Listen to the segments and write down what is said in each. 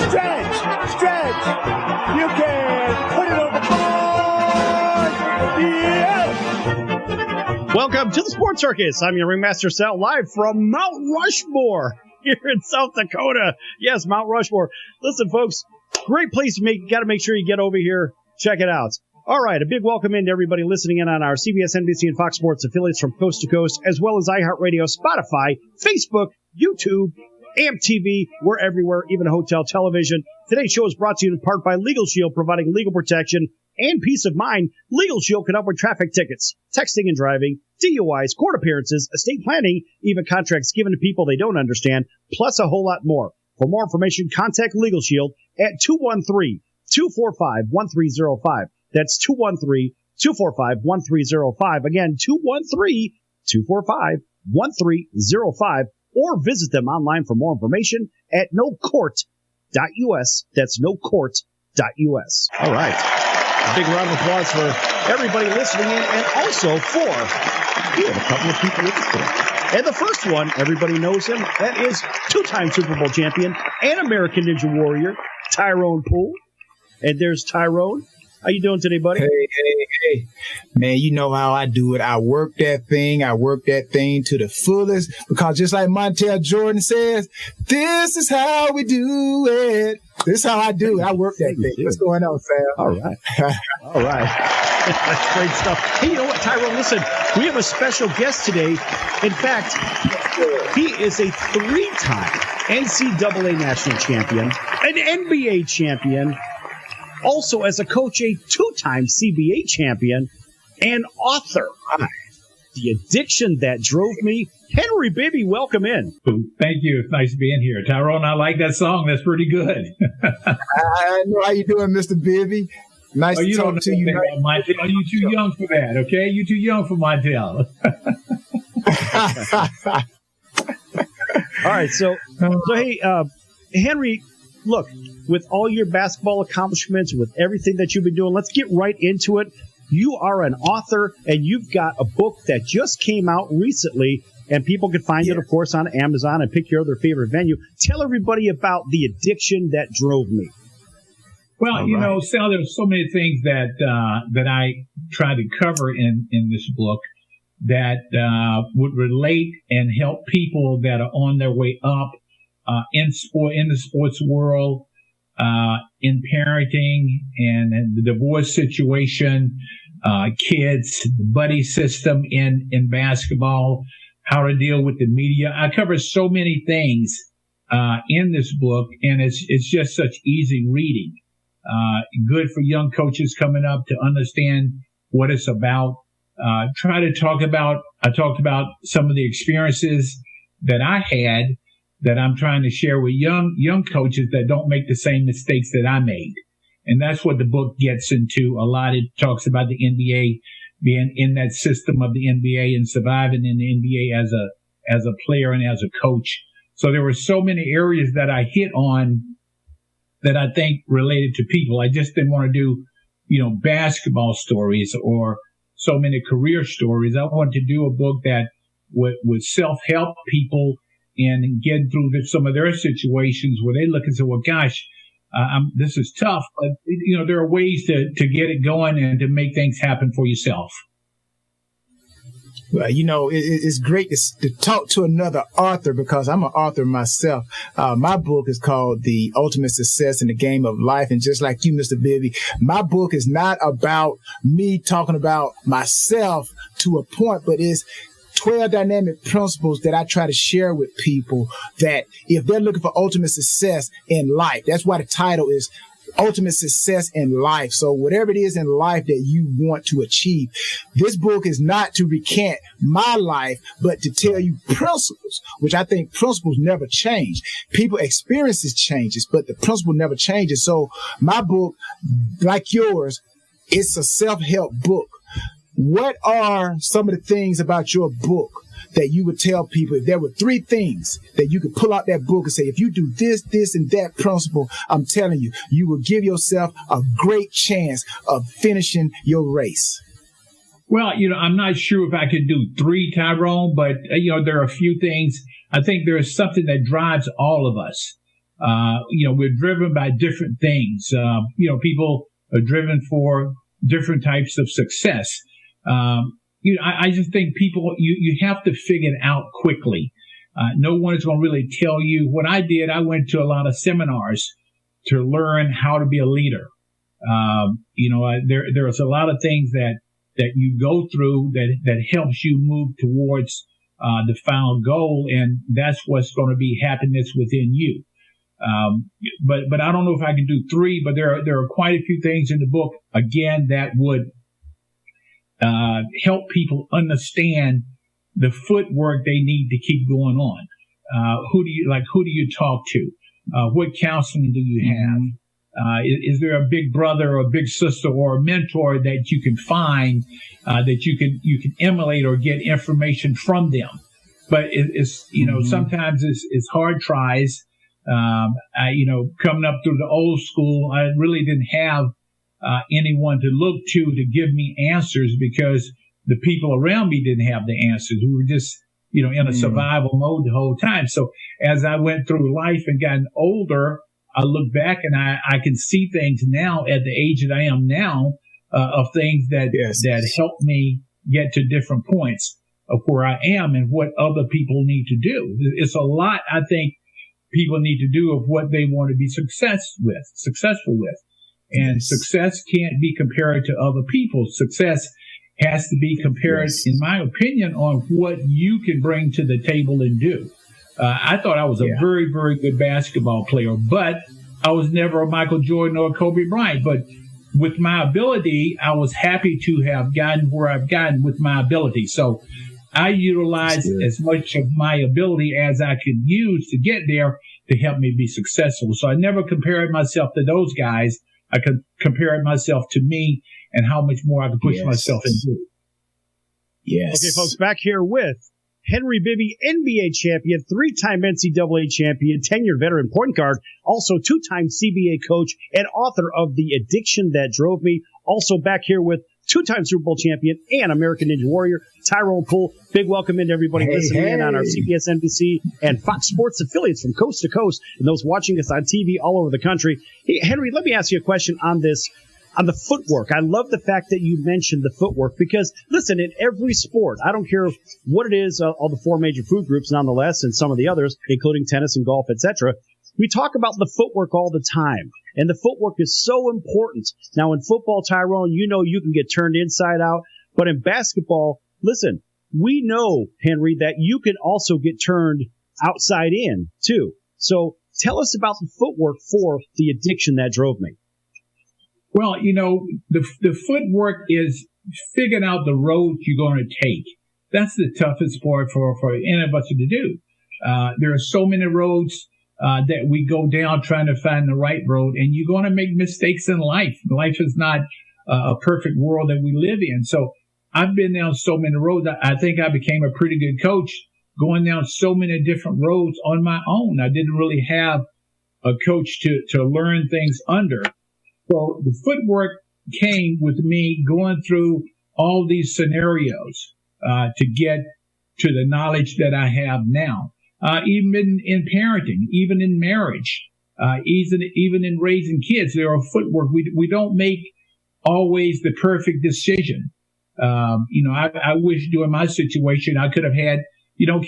Stretch. You can put it on the board. Yes. Welcome to the Sports Circus. I'm your ringmaster, Sal, live from Mount Rushmore here in South Dakota. Yes, Mount Rushmore. Listen, folks, great place to make. Got to make sure you get over here. Check it out. All right, a big welcome in to everybody listening in on our CBS, NBC, and Fox Sports affiliates from coast to coast, as well as iHeartRadio, Spotify, Facebook, YouTube, AMP TV. We're everywhere, even hotel television. Today's show is brought to you in part by Legal Shield, providing legal protection and peace of mind. Legal Shield can help with traffic tickets, texting and driving, DUIs, court appearances, estate planning, even contracts given to people they don't understand, plus a whole lot more. For more information, contact Legal Shield at 213-245-1305. That's 213-245-1305. Again, 213-245-1305. Or visit them online for more information at nocourt.us. That's nocourt.us. All right. A big round of applause for everybody listening in, and also for, we have a couple of people with us today. And the first one, everybody knows him. That is two-time Super Bowl champion and American Ninja Warrior, Tyrone Poole. And there's Tyrone. How you doing today, buddy? Hey. Man, you know how I do it. I work that thing to the fullest, because just like Montel Jordan says, this is how we do it. This is how I do it. I work that thing. What's going on, Sam? All right. That's great stuff. Hey, you know what, Tyrone? Listen, we have a special guest today. In fact, he is a three-time NCAA national champion, an NBA champion, also as a coach, a two-time CBA champion, and author. The Addiction That Drove Me. Henry Bibby, welcome in. Thank you. It's nice to be in here. Tyrone, I like that song. That's pretty good. I know how you doing, Mr. Bibby. Nice to talk to you. Montel. You too young for that, okay? You too young for Montel. All right, so hey, Henry, look, with all your basketball accomplishments, with everything that you've been doing, let's get right into it. You are an author, and you've got a book that just came out recently, and people can find it, of course, on Amazon and pick your other favorite venue. Tell everybody about The Addiction That Drove Me. Well, you know, Sal, there's so many things that I try to cover in this book that would relate and help people that are on their way up in the sports world, in parenting and the divorce situation, kids, the buddy system in basketball, how to deal with the media. I cover so many things in this book, and it's just such easy reading. Good for young coaches coming up to understand what it's about. I talked about some of the experiences that I had that I'm trying to share with young coaches that don't make the same mistakes that I made. And that's what the book gets into a lot. It talks about the NBA, being in that system of the NBA and surviving in the NBA as a player and as a coach. So there were so many areas that I hit on that I think related to people. I just didn't want to do, basketball stories or so many career stories. I wanted to do a book that would self-help people and get through some of their situations where they look and say, well, gosh, this is tough. But, there are ways to get it going and to make things happen for yourself. Well, it's great to talk to another author, because I'm an author myself. My book is called The Ultimate Success in the Game of Life. And just like you, Mr. Bibby, my book is not about me talking about myself to a point, but it's 12 dynamic principles that I try to share with people that if they're looking for ultimate success in life, that's why the title is Ultimate Success in Life. So whatever it is in life that you want to achieve, this book is not to recant my life, but to tell you principles, which I think principles never change. People experiences changes, but the principle never changes. So my book, like yours, it's a self-help book. What are some of the things about your book that you would tell people if there were 3 things that you could pull out that book and say, if you do this, this, and that principle, I'm telling you, you will give yourself a great chance of finishing your race? Well, I'm not sure if I could do 3, Tyrone, but, there are a few things. I think there is something that drives all of us. We're driven by different things. People are driven for different types of success. I just think people, you have to figure it out quickly. No one is going to really tell you. What I did, I went to a lot of seminars to learn how to be a leader. There's a lot of things that you go through that helps you move towards the final goal, and that's what's going to be happiness within you. But I don't know if I can do 3, but there are quite a few things in the book, again, that would help people understand the footwork they need to keep going on. Who do you talk to? What counseling do you have? Is there a big brother or a big sister or a mentor that you can find that you can emulate or get information from them? But it's sometimes it's hard tries. Coming up through the old school, I really didn't have anyone to look to give me answers because the people around me didn't have the answers. We were just, in a survival mode the whole time. So as I went through life and gotten older, I look back and I can see things now at the age that I am now, of things that helped me get to different points of where I am and what other people need to do. It's a lot, I think, people need to do of what they want to be successful with. And success can't be compared to other people. Success has to be compared, in my opinion, on what you can bring to the table and do. I thought I was a very, very good basketball player, but I was never a Michael Jordan or a Kobe Bryant. But with my ability, I was happy to have gotten where I've gotten with my ability. So I utilized as much of my ability as I could use to get there to help me be successful. So I never compared myself to those guys. I could compare myself to me and how much more I could push myself into. Yes. Okay, folks, back here with Henry Bibby, NBA champion, 3-time NCAA champion, 10-year veteran point guard, also 2-time CBA coach, and author of The Addiction That Drove Me. Also back here with 2-time Super Bowl champion and American Ninja Warrior, Tyrone Poole. Big welcome in to everybody listening in on our CBS, NBC, and Fox Sports affiliates from coast to coast, and those watching us on TV all over the country. Hey, Henry, let me ask you a question on this. On the footwork, I love the fact that you mentioned the footwork because, listen, in every sport, I don't care what it is, all the 4 major food groups nonetheless, and some of the others, including tennis and golf, etc., we talk about the footwork all the time, and the footwork is so important. Now, in football, Tyrone, you can get turned inside out, but in basketball, listen, we know, Henry, that you can also get turned outside in, too. So tell us about the footwork for The Addiction That Drove Me. Well, the footwork is figuring out the road you're going to take. That's the toughest part for any of us to do. There are so many roads that we go down trying to find the right road, and you're going to make mistakes in life. Life is not a perfect world that we live in. So I've been down so many roads. I think I became a pretty good coach going down so many different roads on my own. I didn't really have a coach to learn things under. So the footwork came with me going through all these scenarios to get to the knowledge that I have now. Even in parenting, even in marriage, even in raising kids, there are footwork. We don't make always the perfect decision. I wish during my situation I could have had,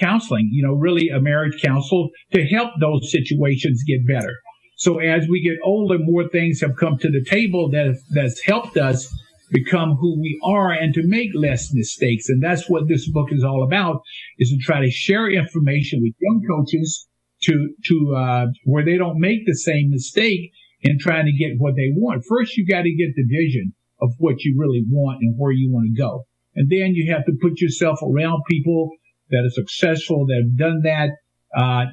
counseling, really a marriage counsel to help those situations get better. So as we get older, more things have come to the table that's helped us become who we are and to make less mistakes. And that's what this book is all about, is to try to share information with young coaches to where they don't make the same mistake in trying to get what they want. First, you got to get the vision of what you really want and where you want to go. And then you have to put yourself around people that are successful, that have done that,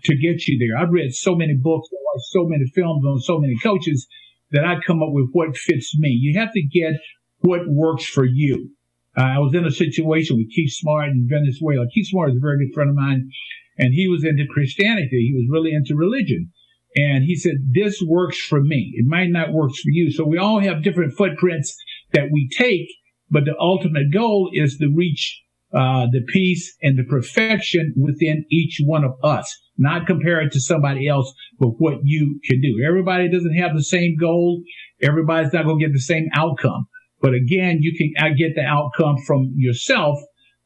to get you there. I've read so many books, I watched so many films on so many coaches that I come up with what fits me. You have to get what works for you. I was in a situation with Keith Smart in Venezuela. Keith Smart is a very good friend of mine, and he was into Christianity. He was really into religion. And he said, this works for me. It might not work for you. So we all have different footprints that we take, but the ultimate goal is to reach the peace and the perfection within each one of us, not compare it to somebody else, but what you can do. Everybody doesn't have the same goal. Everybody's not going to get the same outcome. But again, you can get the outcome from yourself,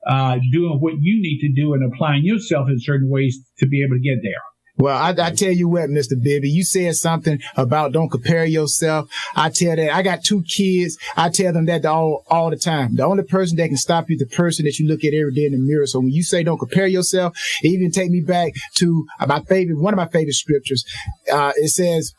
doing what you need to do and applying yourself in certain ways to be able to get there. Well, I tell you what, Mr. Bibby, you said something about don't compare yourself. I tell that. I got 2 kids. I tell them that all the time. The only person that can stop you is the person that you look at every day in the mirror. So when you say don't compare yourself, it even take me back to one of my favorite scriptures. It says,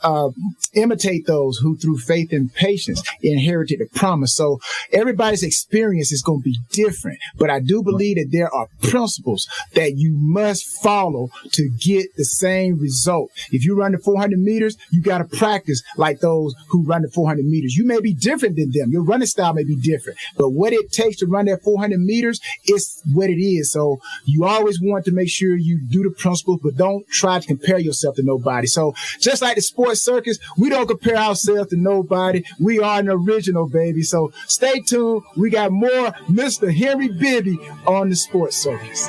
imitate those who through faith and patience inherited the promise. So everybody's experience is going to be different, but I do believe that there are principles that you must follow to get the same result. If you run the 400 meters, you got to practice like those who run the 400 meters. You may be different than them. Your running style may be different, but what it takes to run that 400 meters is what it is. So you always want to make sure you do the principles, but don't try to compare yourself to nobody. So just like the sports circus, we don't compare ourselves to nobody. We are an original, baby. So stay tuned. We got more Mr. Henry Bibby on the sports circus.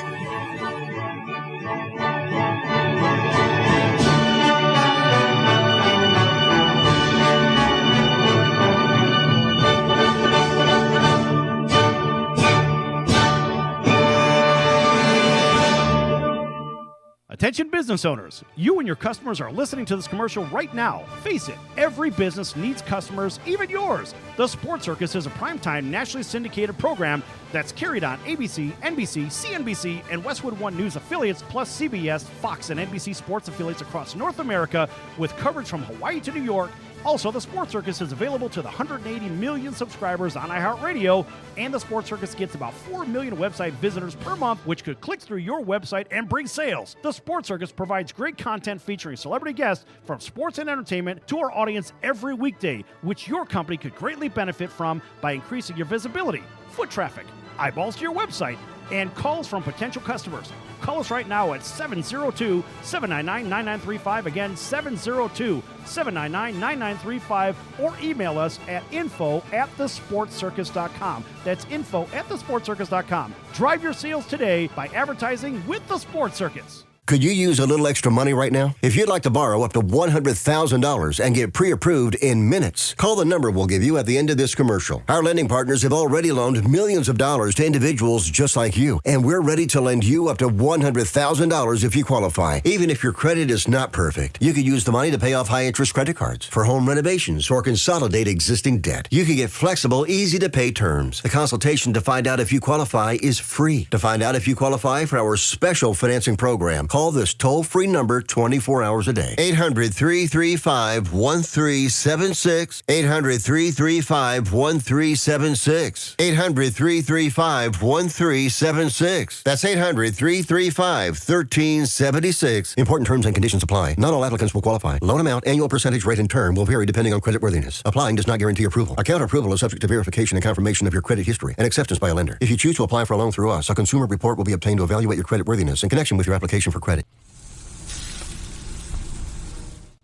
Attention business owners, you and your customers are listening to this commercial right now. Face it, every business needs customers, even yours. The Sports Circus is a primetime nationally syndicated program that's carried on ABC, NBC, CNBC, and Westwood One News affiliates, plus CBS, Fox, and NBC sports affiliates across North America, with coverage from Hawaii to New York. Also, the Sports Circus is available to the 180 million subscribers on iHeartRadio, and the Sports Circus gets about 4 million website visitors per month, which could click through your website and bring sales. The Sports Circus provides great content featuring celebrity guests from sports and entertainment to our audience every weekday, which your company could greatly benefit from by increasing your visibility, foot traffic, eyeballs to your website, and calls from potential customers. Call us right now at 702-799-9935. Again, 702-799-9935. Or email us at info@thesportscircus.com. That's info@thesportscircus.com. Drive your sales today by advertising with the Sports Circus. Could you use a little extra money right now? If you'd like to borrow up to $100,000 and get pre-approved in minutes, call the number we'll give you at the end of this commercial. Our lending partners have already loaned millions of dollars to individuals just like you, and we're ready to lend you up to $100,000 if you qualify. Even if your credit is not perfect, you could use the money to pay off high-interest credit cards, for home renovations, or consolidate existing debt. You can get flexible, easy-to-pay terms. The consultation to find out if you qualify is free. To find out if you qualify for our special financing program, call this toll-free number 24 hours a day. 800-335-1376. 800-335-1376. 800-335-1376. That's 800-335-1376. Important terms and conditions apply. Not all applicants will qualify. Loan amount, annual percentage rate, and term will vary depending on creditworthiness. Applying does not guarantee approval. Account approval is subject to verification and confirmation of your credit history and acceptance by a lender. If you choose to apply for a loan through us, a consumer report will be obtained to evaluate your creditworthiness in connection with your application for credit.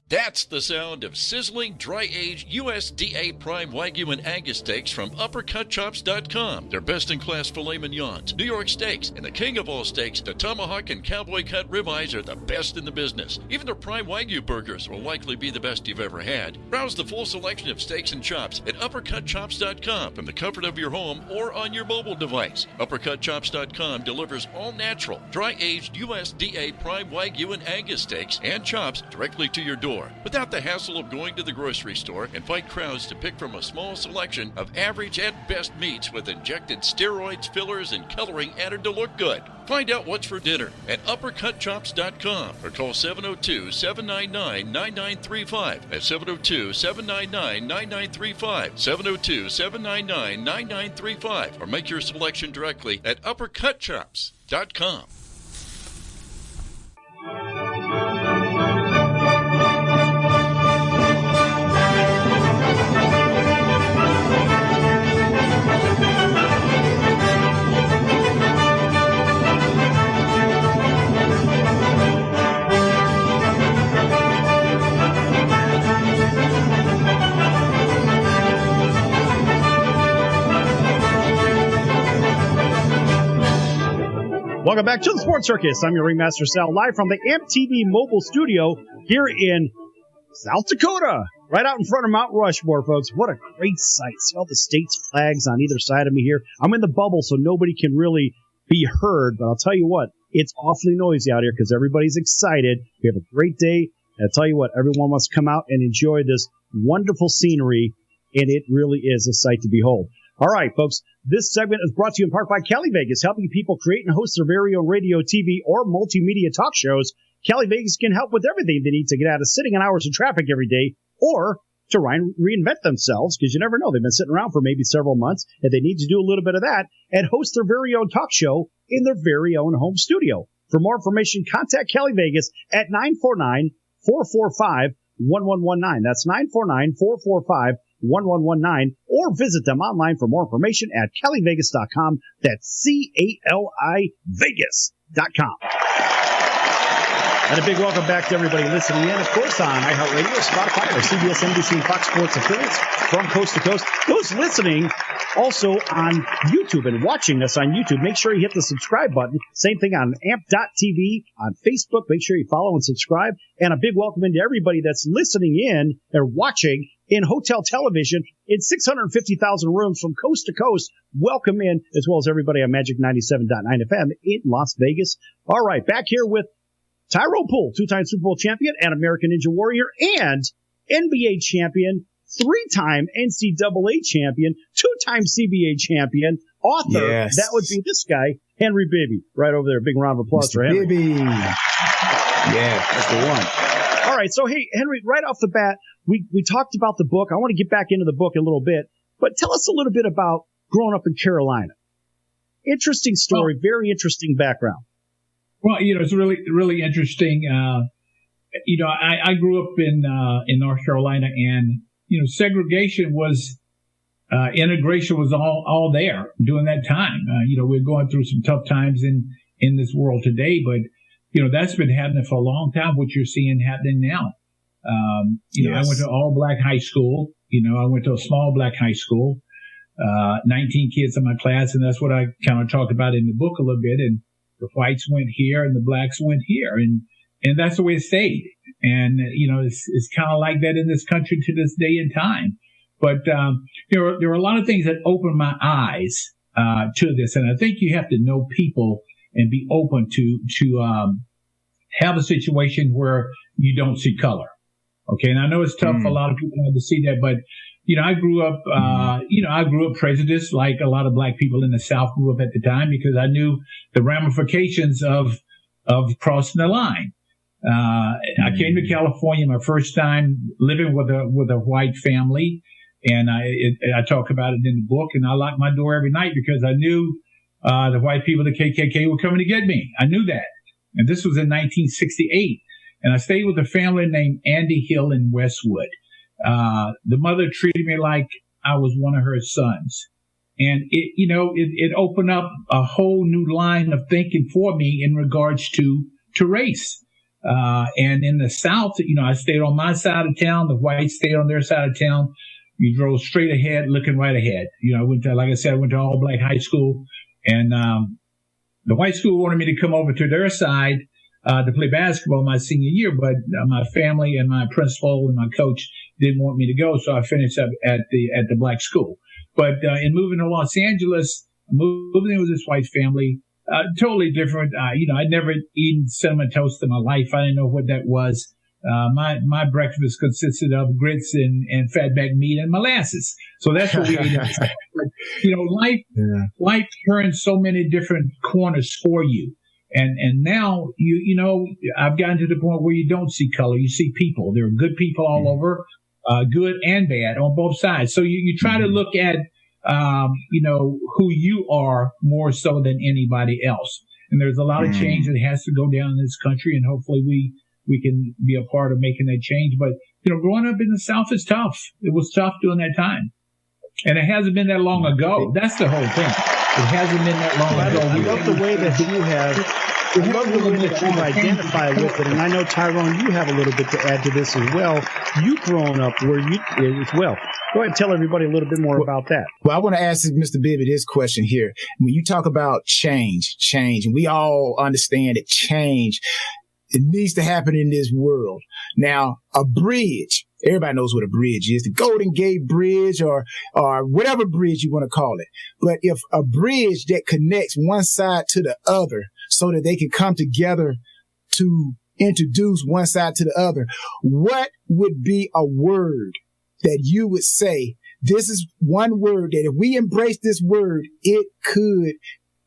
That's the sound of sizzling, dry-aged USDA Prime Wagyu and Angus steaks from UpperCutChops.com. Their best-in-class filet mignons, New York steaks, and the king of all steaks, the tomahawk and cowboy cut ribeyes are the best in the business. Even their Prime Wagyu burgers will likely be the best you've ever had. Browse the full selection of steaks and chops at UpperCutChops.com from the comfort of your home or on your mobile device. UpperCutChops.com delivers all-natural, dry-aged USDA Prime Wagyu and Angus steaks and chops directly to your door, without the hassle of going to the grocery store and fight crowds to pick from a small selection of average at best meats with injected steroids, fillers, and coloring added to look good. Find out what's for dinner at UpperCutChops.com or call 702-799-9935. That's 702-799-9935. 702-799-9935. Or make your selection directly at UpperCutChops.com. Welcome back to the Sports Circus. I'm your ringmaster, Sal, live from the AMP TV mobile studio here in South Dakota, right out in front of Mount Rushmore, folks. What a great sight. See all the state's flags on either side of me here. I'm in the bubble, so nobody can really be heard, but I'll tell you what, it's awfully noisy out here because everybody's excited. We have a great day. And I'll tell you what, everyone wants to come out and enjoy this wonderful scenery, and it really is a sight to behold. All right, folks, this segment is brought to you in part by Cali Vegas, helping people create and host their very own radio, TV, or multimedia talk shows. Cali Vegas can help with everything they need to get out of sitting in hours of traffic every day or to reinvent themselves, because you never know. They've been sitting around for maybe several months, and they need to do a little bit of that and host their very own talk show in their very own home studio. For more information, contact Cali Vegas at 949-445-1119. That's 949-445-1119, or visit them online for more information at calivegas.com. That's CALI Vegas.com. And a big welcome back to everybody listening in, of course, on iHeartRadio, Spotify, or CBS, NBC, and Fox Sports affiliates from coast to coast. Those listening also on YouTube and watching us on YouTube, make sure you hit the subscribe button. Same thing on amp.tv, on Facebook. Make sure you follow and subscribe. And a big welcome into everybody that's listening in or watching in hotel television in 650,000 rooms from coast to coast. Welcome in, as well as everybody on Magic 97.9 FM in Las Vegas. All right, back here with Tyrone Poole, two-time Super Bowl champion and American Ninja Warrior, and NBA champion, three-time NCAA champion, two-time CBA champion, author. Yes. That would be this guy, Henry Bibby, right over there. Big round of applause for Henry. Bibby. Yeah, that's the one. All right, so hey, Henry, right off the bat, we talked about the book. I want to get back into the book in a little bit, but tell us a little bit about growing up in Carolina. Interesting story, very interesting background. Well, it's really, really interesting. I grew up in North Carolina, and, segregation was, integration was all there during that time. We're going through some tough times in this world today, but, that's been happening for a long time, what you're seeing happening now. Yes. I went to all black high school. I went to a small black high school, 19 kids in my class, and that's what I kind of talked about in the book a little bit. And the whites went here and the blacks went here. And that's the way it stayed. And, it's kind of like that in this country to this day and time. But, there are a lot of things that opened my eyes, to this. And I think you have to know people and be open to have a situation where you don't see color. Okay. And I know it's tough for a lot of people to see that, but, I grew up, I grew up prejudiced like a lot of black people in the South grew up at the time, because I knew the ramifications of crossing the line. I came to California my first time living with a white family, and I talk about it in the book, and I locked my door every night because I knew the white people, the KKK, were coming to get me. I knew that. And this was in 1968. And I stayed with a family named Andy Hill in Westwood. The mother treated me like I was one of her sons. And it opened up a whole new line of thinking for me in regards to race. And in the South, I stayed on my side of town. The whites stayed on their side of town. You drove straight ahead, looking right ahead. I went to, like I said, I went to all black high school, and, the white school wanted me to come over to their side, to play basketball my senior year, but my family and my principal and my coach didn't want me to go, so I finished up at the black school. But in moving to Los Angeles, moving in with this white family, totally different. I'd never eaten cinnamon toast in my life. I didn't know what that was. My breakfast consisted of grits and fatback meat and molasses. So that's what we ate. Life turns so many different corners for you. And now, I've gotten to the point where you don't see color. You see people. There are good people all over, good and bad on both sides. So you try to look at, who you are more so than anybody else. And there's a lot of change that has to go down in this country, and hopefully we can be a part of making that change. But, growing up in the South is tough. It was tough during that time. And it hasn't been that long ago. That's the whole thing. It hasn't been that long ago. I love the way that you have, I love the way that you identify with it. And I know, Tyrone, you have a little bit to add to this as well. You've grown up where you, as well. Go ahead and tell everybody a little bit more about that. Well, I want to ask Mr. Bibby this question here. When you talk about change, and we all understand that change, it needs to happen in this world. Now, a bridge, everybody knows what a bridge is, the Golden Gate Bridge or whatever bridge you want to call it. But if a bridge that connects one side to the other so that they can come together to introduce one side to the other, what would be a word that you would say, this is one word that if we embrace this word, it could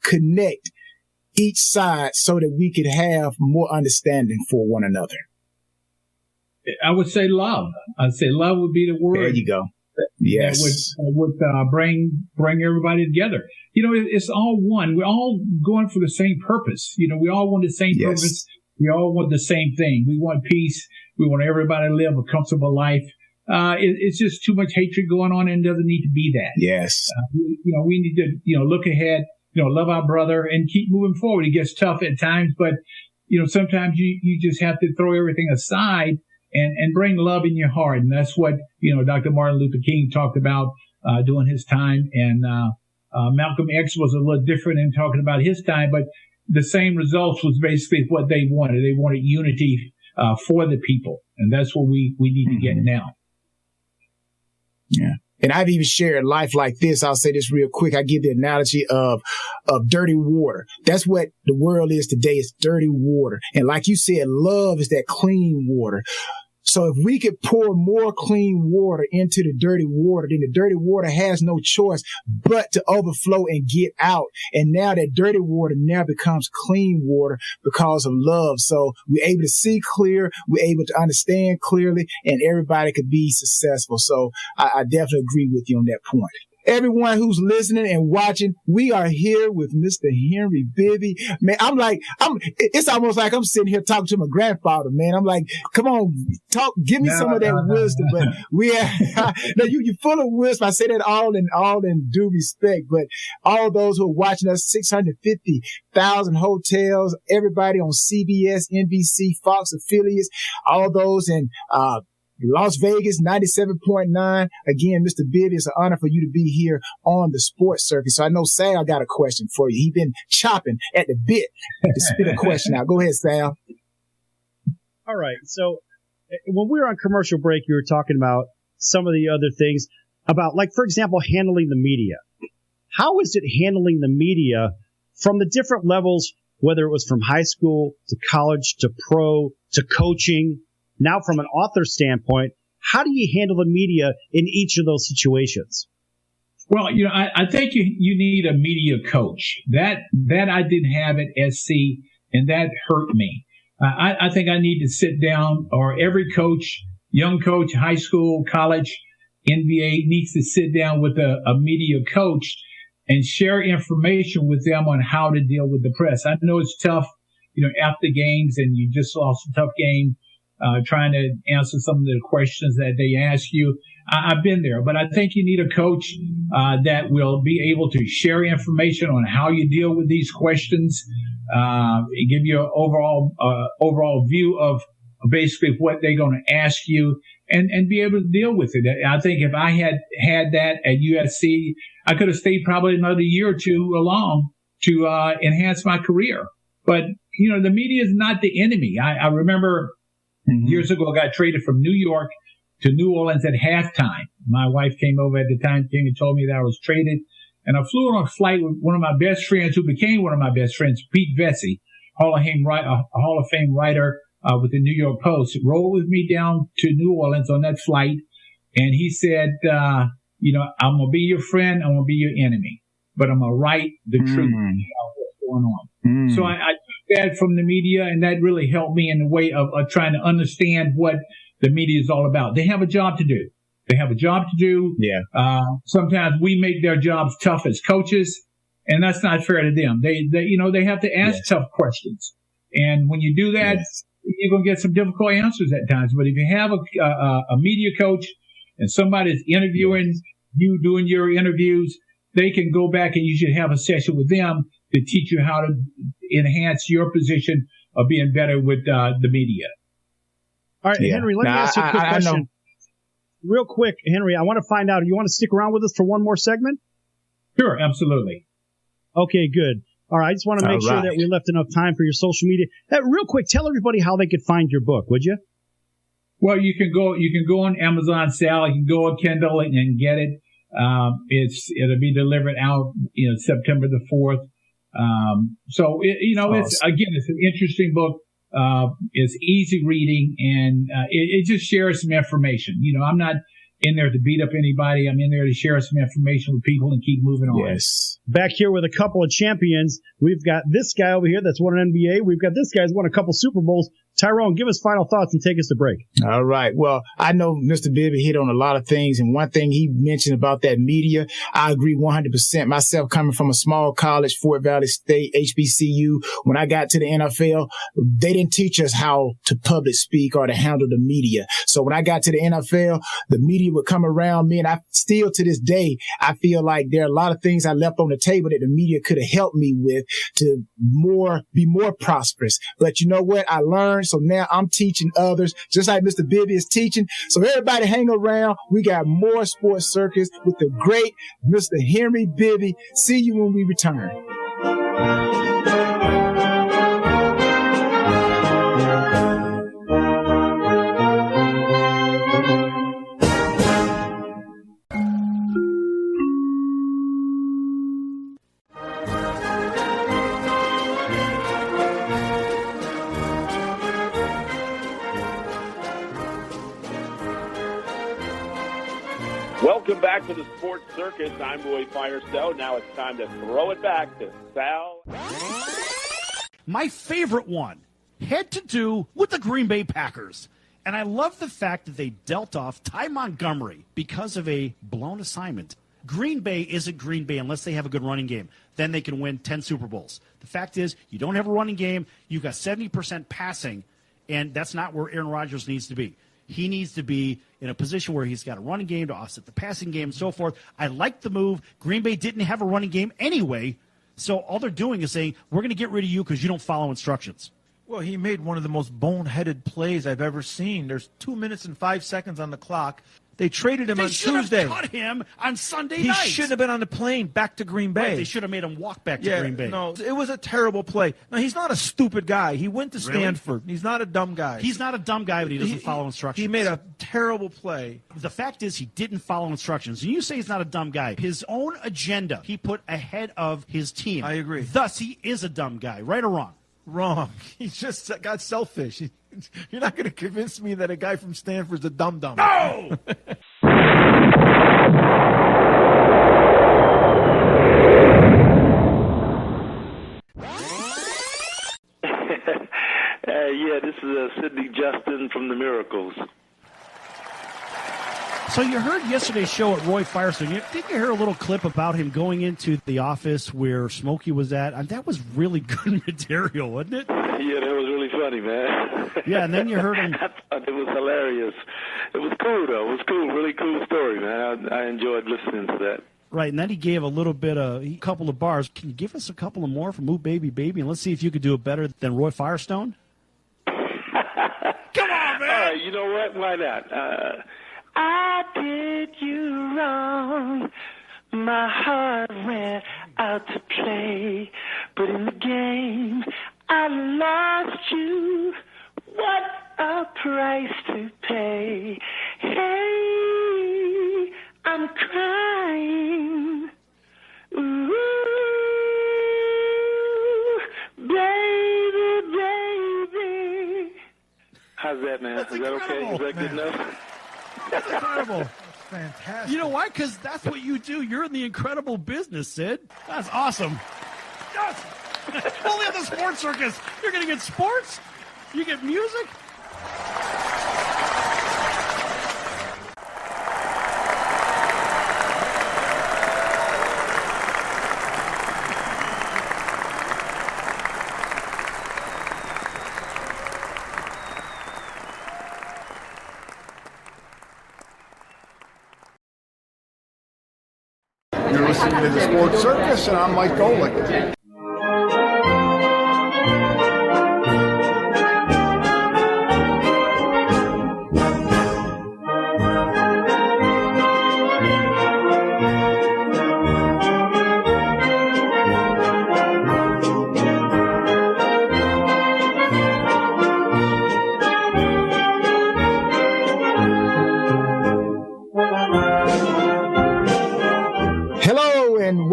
connect each side so that we could have more understanding for one another? I would say love. I'd say love would be the word. There you go. Yes. That would bring everybody together. It's all one. We're all going for the same purpose. We all want the same purpose. We all want the same thing. We want peace. We want everybody to live a comfortable life. It's just too much hatred going on, and it doesn't need to be that. Yes. We need to, look ahead, love our brother and keep moving forward. It gets tough at times, but, sometimes you just have to throw everything aside and bring love in your heart. And that's what, Dr. Martin Luther King talked about, during his time. And, Malcolm X was a little different in talking about his time, but the same results was basically what they wanted. They wanted unity, for the people. And that's what we need to get now. Yeah. And I've even shared life like this. I'll say this real quick. I give the analogy of dirty water. That's what the world is today. It's dirty water. And like you said, love is that clean water. So if we could pour more clean water into the dirty water, then the dirty water has no choice but to overflow and get out. And now that dirty water now becomes clean water because of love. So we're able to see clear, we're able to understand clearly, and everybody could be successful. So I definitely agree with you on that point. Everyone who's listening and watching, we are here with Mr. Henry Bibby. Man, it's almost like I'm sitting here talking to my grandfather, man. I'm like, come on, give me some of that wisdom. But no, you're full of wisdom. I say that all in due respect, but all those who are watching us, 650,000 hotels, everybody on CBS, NBC, Fox affiliates, all those in, Las Vegas, 97.9. Again, Mr. Bibby, it's an honor for you to be here on the sports circuit. So I know Sal got a question for you. He's been chopping at the bit to spit a question out. Go ahead, Sal. All right. So when we were on commercial break, you were talking about some of the other things about, like, for example, handling the media. How is it handling the media from the different levels, whether it was from high school to college to pro to coaching? Now, from an author standpoint, how do you handle the media in each of those situations? Well, I think you need a media coach. That I didn't have at SC, and that hurt me. I think I need to sit down, or every coach, young coach, high school, college, NBA, needs to sit down with a media coach and share information with them on how to deal with the press. I know it's tough, after games, and you just lost a tough game. Trying to answer some of the questions that they ask you. I've been there, but I think you need a coach that will be able to share information on how you deal with these questions, give you an overall view of basically what they're going to ask you, and be able to deal with it. I think if I had that at USC, I could have stayed probably another year or two along to enhance my career. But the media is not the enemy. I remember. Mm-hmm. Years ago, I got traded from New York to New Orleans at halftime. My wife came over at the time, came and told me that I was traded. And I flew on a flight with one of my best friends, who became one of my best friends, Pete Vesey, Hall of Fame writer with the New York Post, rode with me down to New Orleans on that flight. And he said, I'm going to be your friend. I'm going to be your enemy. But I'm going to write the truth about what's going on. So I took that from the media, and that really helped me in the way of trying to understand what the media is all about. They have a job to do. Yeah. Sometimes we make their jobs tough as coaches, and that's not fair to them. They have to ask tough questions. And when you do that, you're going to get some difficult answers at times. But if you have a media coach and somebody's interviewing you, doing your interviews, they can go back, and you should have a session with them to teach you how to enhance your position of being better with the media. All right, Henry, let me ask you a quick question. real quick, Henry, I want to find out, you want to stick around with us for one more segment? Sure, absolutely. Okay, good. All right, I just want to make sure that we left enough time for your social media. Real quick, tell everybody how they could find your book, would you? Well, you can go on Amazon, Sal. You can go on Kindle and get it. It'll be delivered out, September the 4th. It's an interesting book. It's easy reading, and it just shares some information. I'm not in there to beat up anybody. I'm in there to share some information with people and keep moving on. Yes. Back here with a couple of champions. We've got this guy over here that's won an NBA. We've got this guy who's won a couple Super Bowls. Tyrone, give us final thoughts and take us to break. All right. Well, I know Mr. Bibby hit on a lot of things, and one thing he mentioned about that media, I agree 100%. Myself, coming from a small college, Fort Valley State, HBCU, when I got to the NFL, they didn't teach us how to public speak or to handle the media. So when I got to the NFL, the media would come around me, and I still to this day, I feel like there are a lot of things I left on the table that the media could have helped me with to be more prosperous. But you know what? I learned. So now I'm teaching others, just like Mr. Bibby is teaching. So everybody hang around. We got more Sports Circus with the great Mr. Henry Bibby. See you when we return. Welcome back to the Sports Circus. I'm Roy Firestone. Now it's time to throw it back to Sal. My favorite one had to do with the Green Bay Packers. And I love the fact that they dealt off Ty Montgomery because of a blown assignment. Green Bay isn't Green Bay unless they have a good running game. Then they can win 10 Super Bowls. The fact is, you don't have a running game. You've got 70% passing, and that's not where Aaron Rodgers needs to be. He needs to be in a position where he's got a running game to offset the passing game and so forth. I like the move. Green Bay didn't have a running game anyway, so all they're doing is saying, we're going to get rid of you because you don't follow instructions. Well, he made one of the most boneheaded plays I've ever seen. There's 2 minutes and 5 seconds on the clock. They traded him on Tuesday. They should have cut him on Sunday night. He shouldn't have been on the plane back to Green Bay. Right, they should have made him walk back to Green Bay. No, it was a terrible play. Now, he's not a stupid guy. He went to Stanford. Really? He's not a dumb guy. He's not a dumb guy, but he doesn't follow instructions. He made a terrible play. The fact is he didn't follow instructions. And you say he's not a dumb guy. His own agenda he put ahead of his team. I agree. Thus, he is a dumb guy. Right or wrong? Wrong. He just got selfish. You're not going to convince me that a guy from Stanford's a dum-dum. No! This is Sidney Justin from the Miracles. So you heard yesterday's show at Roy Firestone. Did you hear a little clip about him going into the office where Smokey was at? And that was really good material, wasn't it? Yeah, that was really funny, man. Yeah, and then you heard him. I thought it was hilarious. It was cool, though. It was cool. Really cool story, man. I enjoyed listening to that. Right, and then he gave a couple of bars. Can you give us a couple of more from Ooh Baby Baby? And let's see if you could do it better than Roy Firestone. Come on, man! All right, you know what? Why not? I did you wrong. My heart went out to play. But in the game, I lost you. What a price to pay. Hey, I'm crying. Ooh, baby, baby. How's that, man? That's Is that incredible. okay? Is that good enough? That's incredible. That's fantastic. You know why? Because that's what you do. You're in the incredible business, Sid. That's awesome. Yes! Only on the Sports Circus. You're going to get sports? You get music? You're listening to the Sports Circus, and I'm Mike Golick.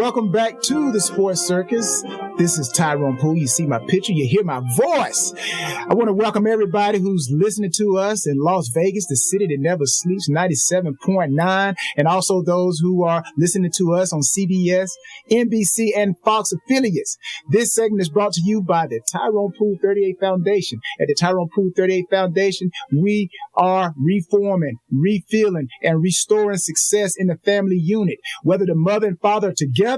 welcome back to the Sports Circus. This is Tyrone Poole. You see my picture, you hear my voice. I want to welcome everybody who's listening to us in Las Vegas, the city that never sleeps, 97.9, and also those who are listening to us on CBS, NBC, and Fox affiliates. This segment is brought to you by the Tyrone Poole 38 Foundation. At the Tyrone Poole 38 Foundation, we are reforming, refilling, and restoring success in the family unit, whether the mother and father are together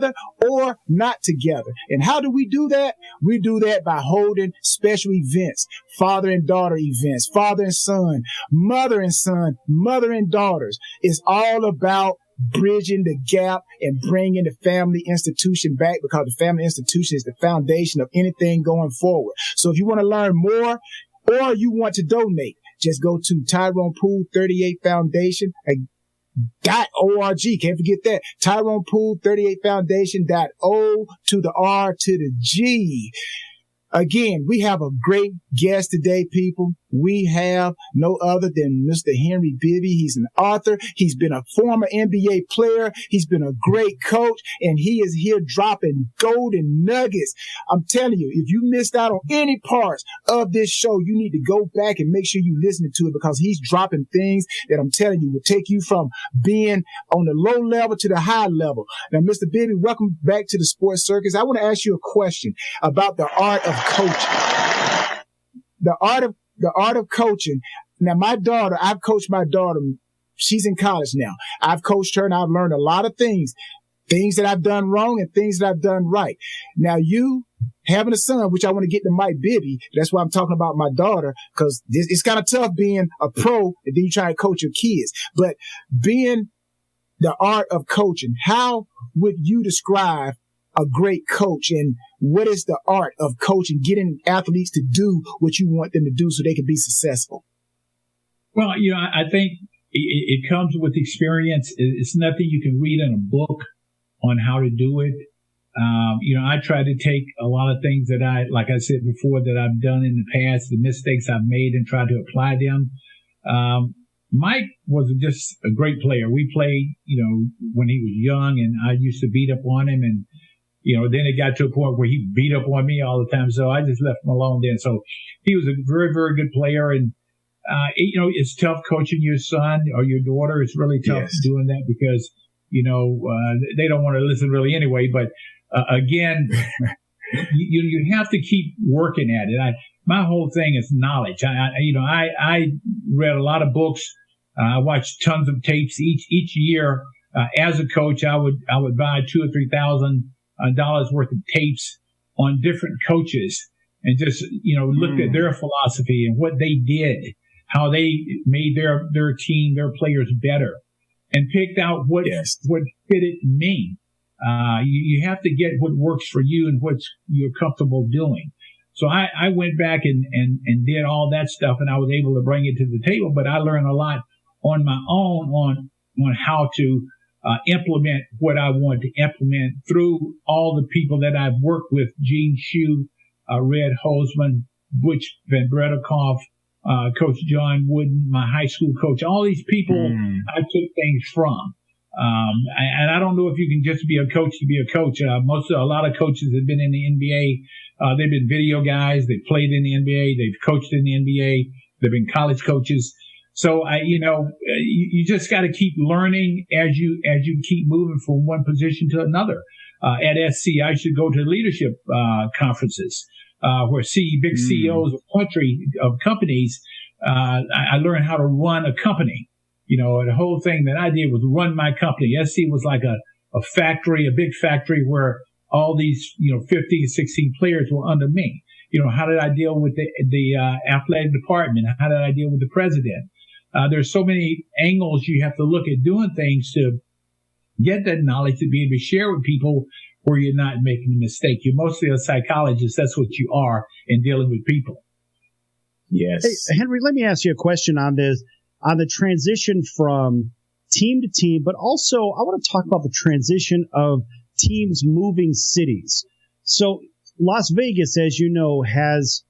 or not together. And how do we do that? We do that by holding special events, father and daughter events, father and son, mother and daughters. It's all about bridging the gap and bringing the family institution back, because the family institution is the foundation of anything going forward. So if you want to learn more or you want to donate, just go to Tyrone Poole 38 Foundation. .org. Can't forget that. Tyrone Poole 38 Foundation .o to the R to the G. Again, we have a great guest today, people. We have no other than Mr. Henry Bibby. He's an author. He's been a former NBA player. He's been a great coach, and he is here dropping golden nuggets. I'm telling you, if you missed out on any parts of this show, you need to go back and make sure you listen to it, because he's dropping things that I'm telling you will take you from being on the low level to the high level. Now, Mr. Bibby, welcome back to the Sports Circus. I want to ask you a question about the art of coaching. The art of coaching. Now, my daughter, I've coached my daughter. She's in college now. I've coached her and I've learned a lot of things that I've done wrong and things that I've done right. Now, you having a son, which I want to get to Mike Bibby. That's why I'm talking about my daughter, because it's kind of tough being a pro and then you try to coach your kids. But being the art of coaching, how would you describe a great coach, and what is the art of coaching, getting athletes to do what you want them to do so they can be successful? Well, I think it comes with experience. It's nothing you can read in a book on how to do it. I try to take a lot of things that like I said before, that I've done in the past, the mistakes I've made, and try to apply them. Mike was just a great player. We played, when he was young, and I used to beat up on him, and then it got to a point where he beat up on me all the time. So I just left him alone then. So he was a very, very good player. And, it's tough coaching your son or your daughter. It's really tough doing that because, they don't want to listen really anyway. But, again, you have to keep working at it. My whole thing is knowledge. I read a lot of books. I watched tons of tapes each year. As a coach, I would buy $2,000 or $3,000 worth of tapes on different coaches and just, looked at their philosophy and what they did, how they made their team, their players better, and picked out what fitted me. You have to get what works for you and what you're comfortable doing. So I went back and did all that stuff, and I was able to bring it to the table, but I learned a lot on my own on how to implement what I want to implement through all the people that I've worked with: Gene Shue, Red Holzman, Butch Van Bredekoff, Coach John Wooden, my high school coach. All these people I took things from. And I don't know if you can just be a coach to be a coach. A lot of coaches have been in the NBA. They've been video guys. They've played in the NBA. They've coached in the NBA. They've been college coaches. So you just got to keep learning as you keep moving from one position to another. At SC, I should go to leadership conferences where big CEOs of companies. I learned how to run a company. The whole thing that I did was run my company. SC was like a factory, a big factory where all these 15, 16 players were under me. How did I deal with the athletic department? How did I deal with the president? There's so many angles you have to look at doing things to get that knowledge to be able to share with people where you're not making a mistake. You're mostly a psychologist. That's what you are in dealing with people. Yes. Hey, Henry, let me ask you a question on the transition from team to team, but also I want to talk about the transition of teams moving cities. So Las Vegas, as you know, has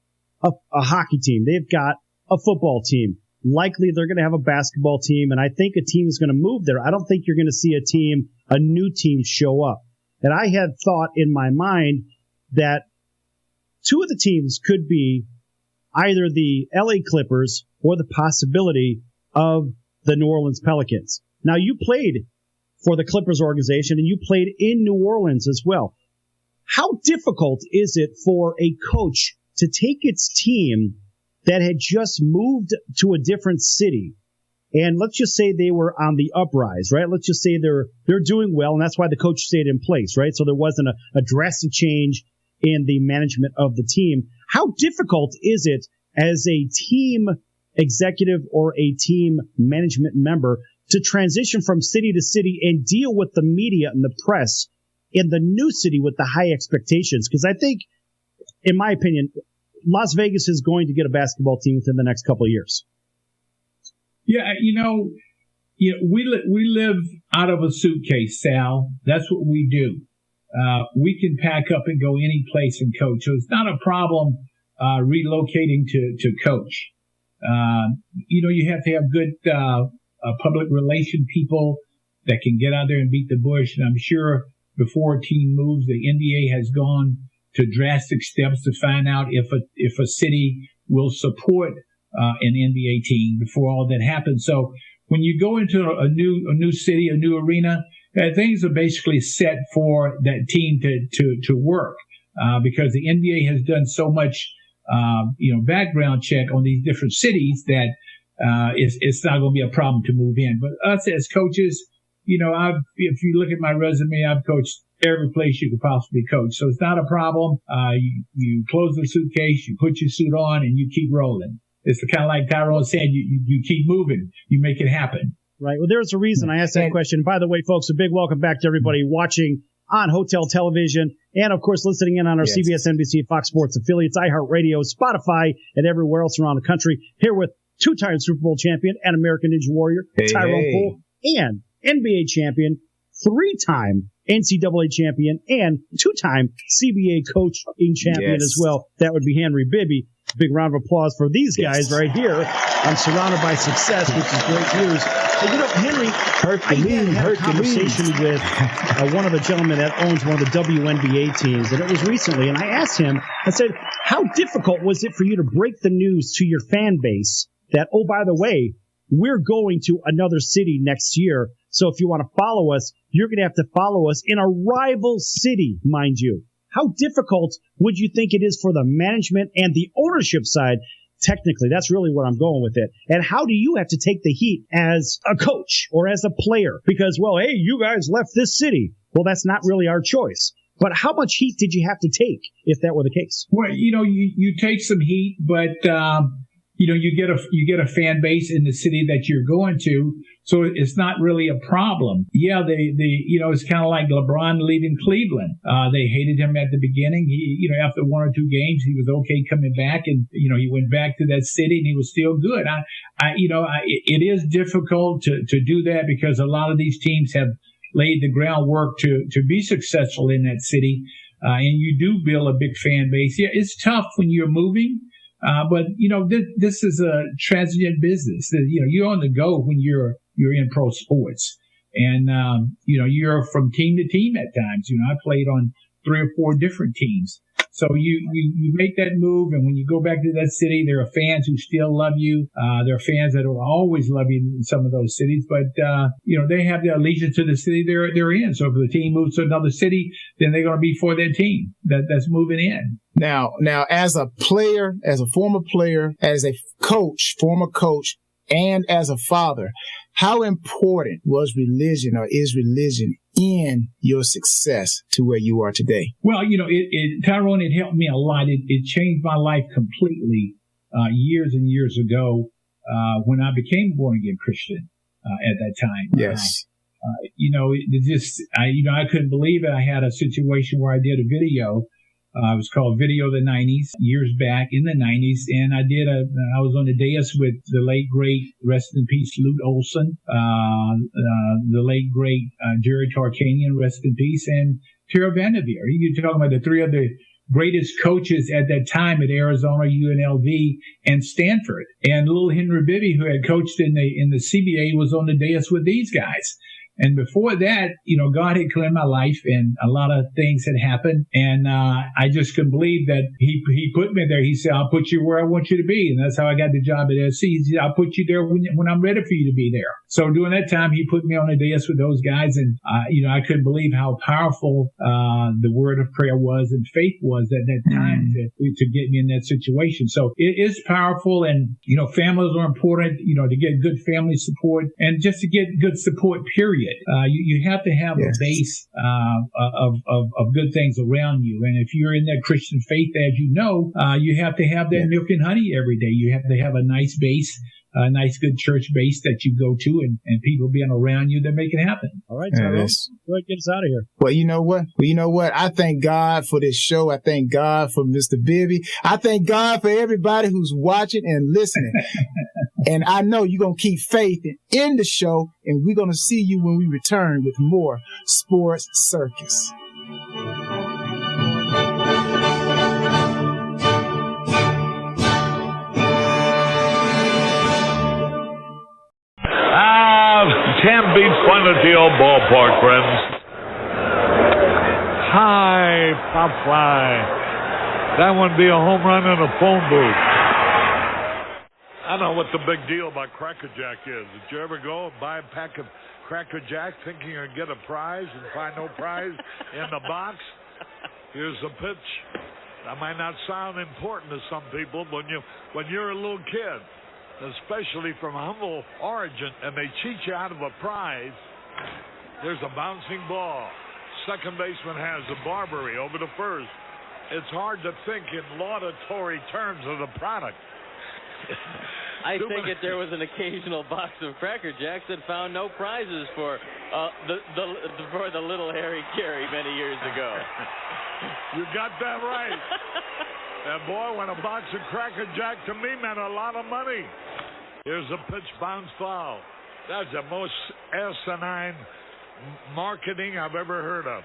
a hockey team. They've got a football team. Likely they're going to have a basketball team, and I think a team is going to move there. I don't think you're going to see a new team show up. And I had thought in my mind that two of the teams could be either the LA Clippers or the possibility of the New Orleans Pelicans. Now, you played for the Clippers organization, and you played in New Orleans as well. How difficult is it for a coach to take its team that had just moved to a different city, and let's just say they were on the uprise, right? Let's just say they're doing well, and that's why the coach stayed in place, right? So there wasn't a drastic change in the management of the team. How difficult is it as a team executive or a team management member to transition from city to city and deal with the media and the press in the new city with the high expectations? Because I think, in my opinion, Las Vegas is going to get a basketball team within the next couple of years. Yeah, we live out of a suitcase, Sal. That's what we do. We can pack up and go any place and coach. So it's not a problem relocating to coach. You have to have good public relation people that can get out there and beat the bush. And I'm sure before a team moves, the NBA has gone to drastic steps to find out if a city will support an NBA team before all that happens. So when you go into a new city, a new arena, things are basically set for that team to work because the NBA has done so much background check on these different cities that it's not going to be a problem to move in. But us as coaches, if you look at my resume, I've coached every place you could possibly coach. So it's not a problem. You close the suitcase, you put your suit on, and you keep rolling. It's kind of like Tyrone said, you keep moving, you make it happen. Right. Well, there's a reason I asked that question. By the way, folks, a big welcome back to everybody watching on Hotel Television and, of course, listening in on our CBS, NBC, Fox Sports affiliates, iHeartRadio, Spotify, and everywhere else around the country. Here with two-time Super Bowl champion and American Ninja Warrior, Tyrone Poole, and NBA champion, three-time NCAA champion, and two-time CBA coaching champion as well. That would be Henry Bibby. Big round of applause for these guys right here. I'm surrounded by success, which is great news. Henry, I had a conversation with one of the gentlemen that owns one of the WNBA teams, and it was recently, and I asked him, I said, how difficult was it for you to break the news to your fan base that, oh, by the way, we're going to another city next year, so if you want to follow us, you're going to have to follow us in a rival city, mind you. How difficult would you think it is for the management and the ownership side? Technically, that's really where I'm going with it. And how do you have to take the heat as a coach or as a player? Because, well, hey, you guys left this city. Well, that's not really our choice. But how much heat did you have to take if that were the case? Well, you take some heat, but you get a fan base in the city that you're going to, so it's not really a problem. Yeah, it's kind of like LeBron leaving Cleveland. They hated him at the beginning. He, after one or two games, he was okay coming back, and he went back to that city and he was still good. It is difficult to do that because a lot of these teams have laid the groundwork to be successful in that city, and you do build a big fan base. Yeah, it's tough when you're moving. But this is a transient business. You're on the go when you're in pro sports, and you're from team to team at times. I played on 3 or 4 different teams, so you make that move, and when you go back to that city, there are fans who still love you. There are fans that will always love you in some of those cities, but they have their allegiance to the city they're in. So if the team moves to another city, then they're going to be for their team that's moving in. Now, as a player, as a former player, as a coach, former coach, and as a father, how important was religion or is religion in your success to where you are today? Well, Tyrone, it helped me a lot. It changed my life completely years and years ago when I became a born-again Christian at that time. Yes. I couldn't believe it. I had a situation where I did a video. It was called Video of the 90s, years back in the 90s. And I was on the dais with the late, great, rest in peace, Lute Olson, the late, great Jerry Tarkanian, rest in peace, and Tara Vanderveer. You're talking about the 3 of the greatest coaches at that time at Arizona, UNLV, and Stanford. And little Henry Bibby, who had coached in the CBA, was on the dais with these guys. And before that, God had cleared my life and a lot of things had happened. And I just couldn't believe that he put me there. He said, I'll put you where I want you to be. And that's how I got the job at SC. He said, I'll put you there when I'm ready for you to be there. So during that time, he put me on the dais with those guys. And, I couldn't believe how powerful the word of prayer was and faith was at that time to get me in that situation. So it is powerful. And, families are important, to get good family support and just to get good support, period. You have to have a base of good things around you. And if you're in that Christian faith, as you have to have that milk and honey every day. You have to have a nice base, a nice, good church base that you go to and people being around you that make it happen. All right, Tyrone, go ahead, get us out of here. Well, you know what? I thank God for this show. I thank God for Mr. Bibby. I thank God for everybody who's watching and listening. And I know you're going to keep faith in the show, and we're going to see you when we return with more Sports Circus. Can't beat fun at the old ballpark, friends. High pop fly. That would be a home run in a phone booth. I don't know what the big deal about Cracker Jack is. Did you ever go and buy a pack of Cracker Jack thinking you're going to get a prize and find no prize in the box? Here's the pitch. That might not sound important to some people, but when you're a little kid, especially from humble origin, and they cheat you out of a prize. There's a bouncing ball. Second baseman has a Barbary over to first. It's hard to think in laudatory terms of the product. I think if there was an occasional box of Cracker Jacks that found no prizes for the little Harry Carey many years ago. You got that right. And boy, when a box of Cracker Jack to me meant a lot of money. Here's a pitch, bounce foul. That's the most asinine marketing I've ever heard of.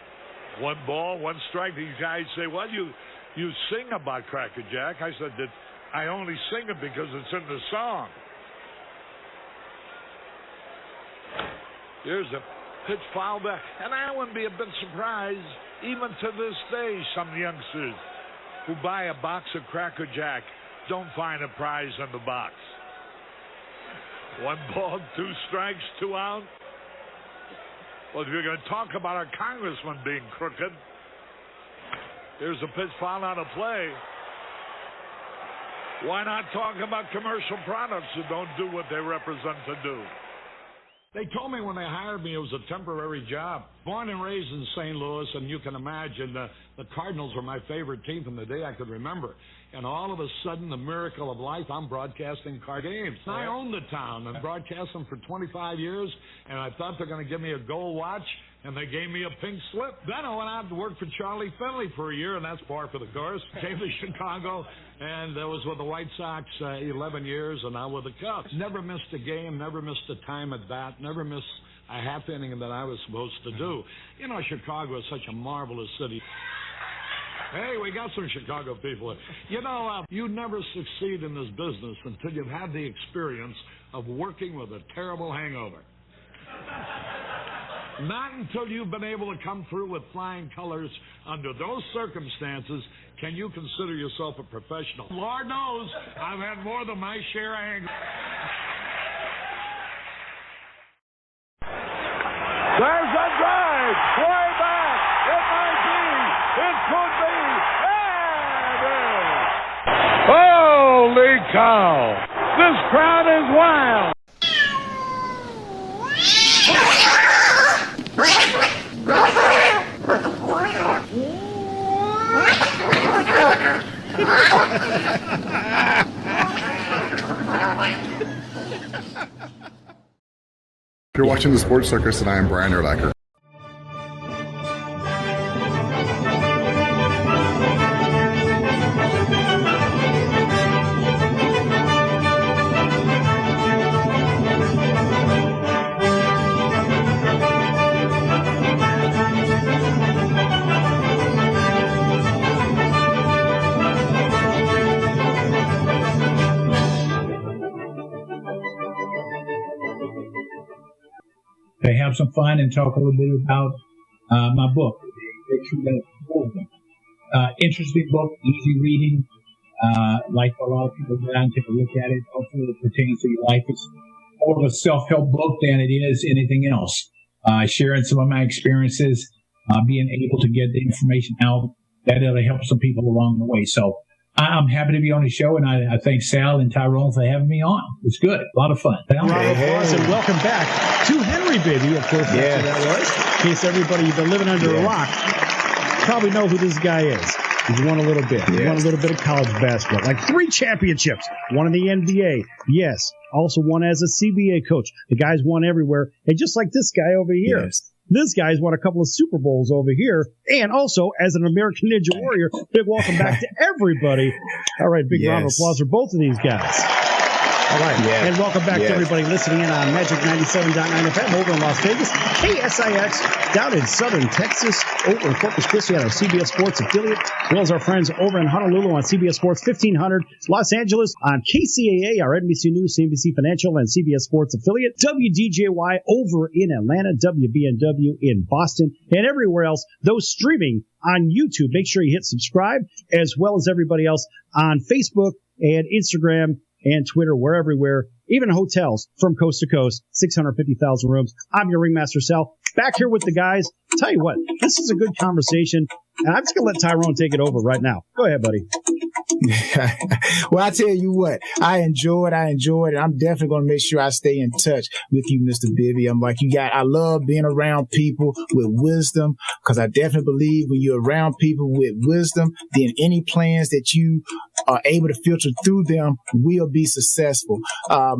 1 ball, 1 strike. These guys say, well, you sing about Cracker Jack. I said that I only sing it because it's in the song. Here's a pitch, foul back. And I wouldn't be a bit surprised, even to this day, some youngsters who buy a box of Cracker Jack don't find a prize in the box. 1 ball, 2 strikes, 2 out. Well, if you're going to talk about our congressman being crooked, here's a pitch, foul out of play. Why not talk about commercial products who don't do what they represent to do? They told me when they hired me it was a temporary job. Born and raised in St. Louis, and you can imagine the Cardinals were my favorite team from the day I could remember. And all of a sudden, the miracle of life, I'm broadcasting Card games. I own the town and broadcast them for 25 years, and I thought they're going to give me a gold watch, and they gave me a pink slip. Then I went out to work for Charlie Finley for a year, and that's par for the course. Came to Chicago, and I was with the White Sox 11 years, and now with the Cubs. Never missed a game, never missed a time at bat, never missed a half inning that I was supposed to do. You know, Chicago is such a marvelous city. Hey, we got some Chicago people. You know, you never succeed in this business until you've had the experience of working with a terrible hangover. Not until you've been able to come through with flying colors under those circumstances can you consider yourself a professional. Lord knows, I've had more than my share of hangovers. There's a drive, way back. It might be. It could be. And it is. Holy cow! This crowd is wild. You're watching the Sports Circus, and I am Brian Erlacher. To have some fun and talk a little bit about my book. Interesting book, easy reading. Like a lot of people go down and take a look at it. Hopefully it pertains to your life. It's more of a self-help book than it is anything else. Sharing some of my experiences, being able to get the information out that it'll help some people along the way. So I'm happy to be on the show, and I thank Sal and Tyrone for having me on. It's good. A lot of fun. Round of applause and welcome back to Henry Bibby. Of course, that's who that was. In case everybody you've been living under a rock probably know who this guy is. He's won a little bit. He won a little bit of college basketball, like 3 championships. One in the NBA. Yes. Also won as a CBA coach. The guy's won everywhere. And just like this guy over here, this guy's won a couple of Super Bowls over here. And also as an American Ninja Warrior. Big welcome back to everybody. All right. Big round of applause for both of these guys. All right. And welcome back to everybody listening in on Magic 97.9 FM over in Las Vegas, KSIX down in southern Texas, over in Corpus Christi on our CBS Sports affiliate, as well as our friends over in Honolulu on CBS Sports 1500, Los Angeles on KCAA, our NBC News, CNBC Financial, and CBS Sports affiliate, WDJY over in Atlanta, WBNW in Boston, and everywhere else, those streaming on YouTube. Make sure you hit subscribe, as well as everybody else on Facebook and Instagram and Twitter. We're everywhere, even hotels from coast to coast, 650,000 rooms. I'm your ringmaster, Sal, back here with the guys. Tell you what, this is a good conversation, and I'm just going to let Tyrone take it over right now. Go ahead, buddy. Well, I tell you what, I enjoyed it. I'm definitely going to make sure I stay in touch with you, Mr. Bibby. I love being around people with wisdom, because I definitely believe when you're around people with wisdom, then any plans that you are able to filter through them will be successful.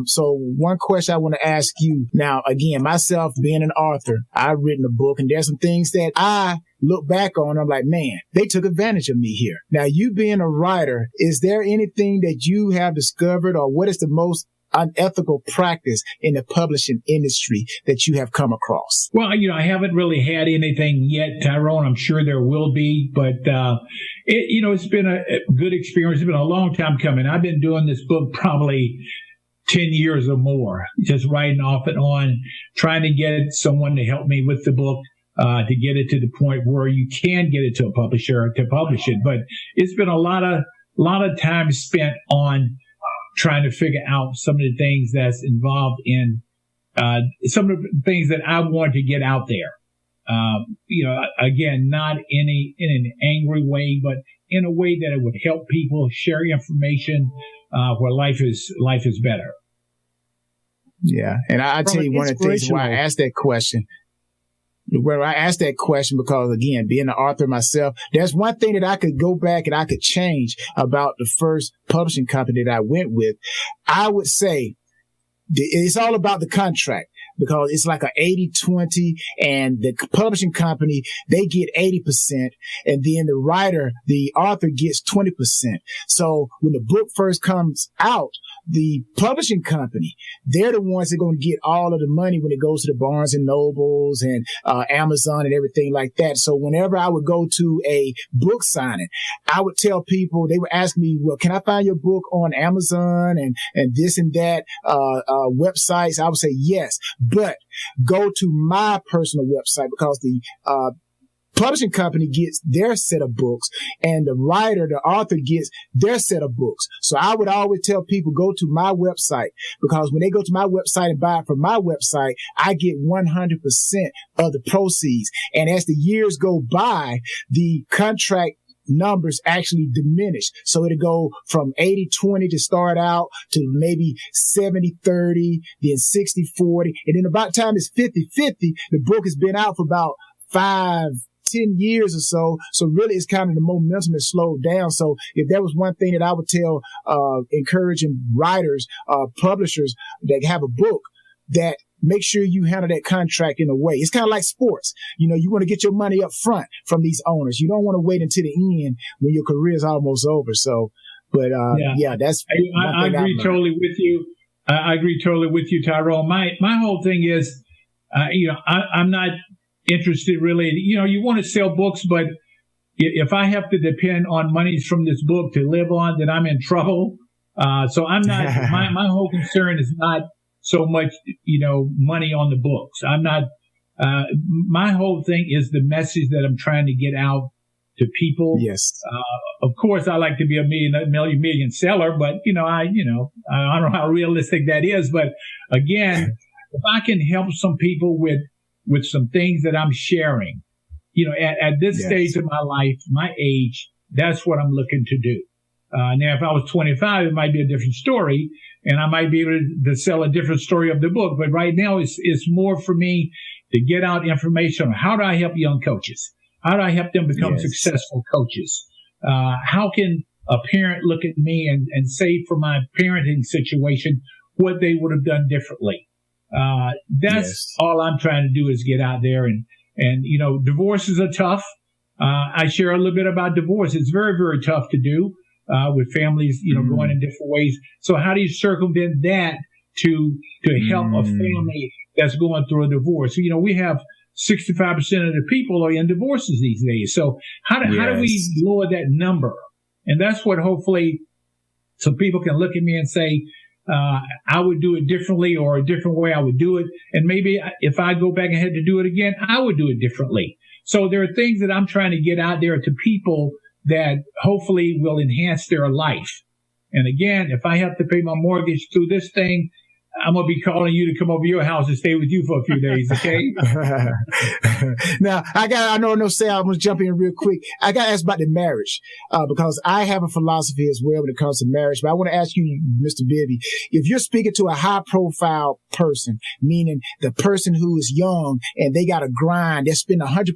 So one question I want to ask you now, again, myself being an author, I've written a book, and there's some things that I look back on, I'm like, man, they took advantage of me here. Now, you being a writer, is there anything that you have discovered, or what is the most unethical practice in the publishing industry that you have come across? Well, I haven't really had anything yet, Tyrone. I'm sure there will be, but it's been a good experience. It's been a long time coming. I've been doing this book probably 10 years or more, just writing off and on, trying to get someone to help me with the book. To get it to the point where you can get it to a publisher to publish it. But it's been a lot of time spent on trying to figure out some of the things that's involved in some of the things that I want to get out there. Again, not in an angry way, but in a way that it would help people share information where life is better. Yeah, and I tell you one of the things why I asked that question. Where I asked that question because, again, being an author myself, there's one thing that I could go back and I could change about the first publishing company that I went with. I would say it's all about the contract, because it's like a 80-20, and the publishing company, they get 80%, and then the author gets 20%. So when the book first comes out, the publishing company, they're the ones that are going to get all of the money when it goes to the Barnes and Nobles and Amazon and everything like that. So whenever I would go to a book signing, I would tell people, they would ask me, well, can I find your book on Amazon and this and that websites? I would say yes, but go to my personal website, because the publishing company gets their set of books, and the author gets their set of books. So I would always tell people, go to my website, because when they go to my website and buy it from my website, I get 100% of the proceeds. And as the years go by, the contract numbers actually diminish. So it'll go from 80-20 to start out to maybe 70-30, then 60-40. And then about the time it's 50-50, the book has been out for about 5-10 years or so. So really it's kind of the momentum has slowed down. So if there was one thing that I would tell, encouraging writers, publishers that have a book, that make sure you handle that contract in a way. It's kind of like sports. You want to get your money up front from these owners. You don't want to wait until the end when your career is almost over. So, but that's. I agree totally with you. I agree totally with you, Tyrone. My whole thing is, I'm not interested really. You want to sell books, but if I have to depend on monies from this book to live on, then I'm in trouble. So I'm not. my whole concern is not so much, money on the books. I'm not My whole thing is the message that I'm trying to get out to people. Yes. Of course, I like to be a million seller, but I don't know how realistic that is. But again, if I can help some people with some things that I'm sharing, at this stage of my life, my age, that's what I'm looking to do. Now, if I was 25, it might be a different story, and I might be able to sell a different story of the book. But right now, it's more for me to get out information on how do I help young coaches? How do I help them become successful coaches? How can a parent look at me and say for my parenting situation what they would have done differently? That's all I'm trying to do is get out there and divorces are tough. I share a little bit about divorce. It's very, very tough to do, with families, going in different ways. So how do you circumvent that to help a family that's going through a divorce? We have 65% of the people are in divorces these days. So how do we lower that number? And that's what hopefully some people can look at me and say, I would do it differently, or a different way I would do it. And maybe if I go back and had to do it again, I would do it differently. So there are things that I'm trying to get out there to people that hopefully will enhance their life. And again, if I have to pay my mortgage through this thing, I'm going to be calling you to come over to your house and stay with you for a few days, okay? Now, I'm going to jump in real quick. I got to ask about the marriage, because I have a philosophy as well when it comes to marriage. But I want to ask you, Mr. Bibby, if you're speaking to a high-profile person, meaning the person who is young and they got to grind, they spend 100%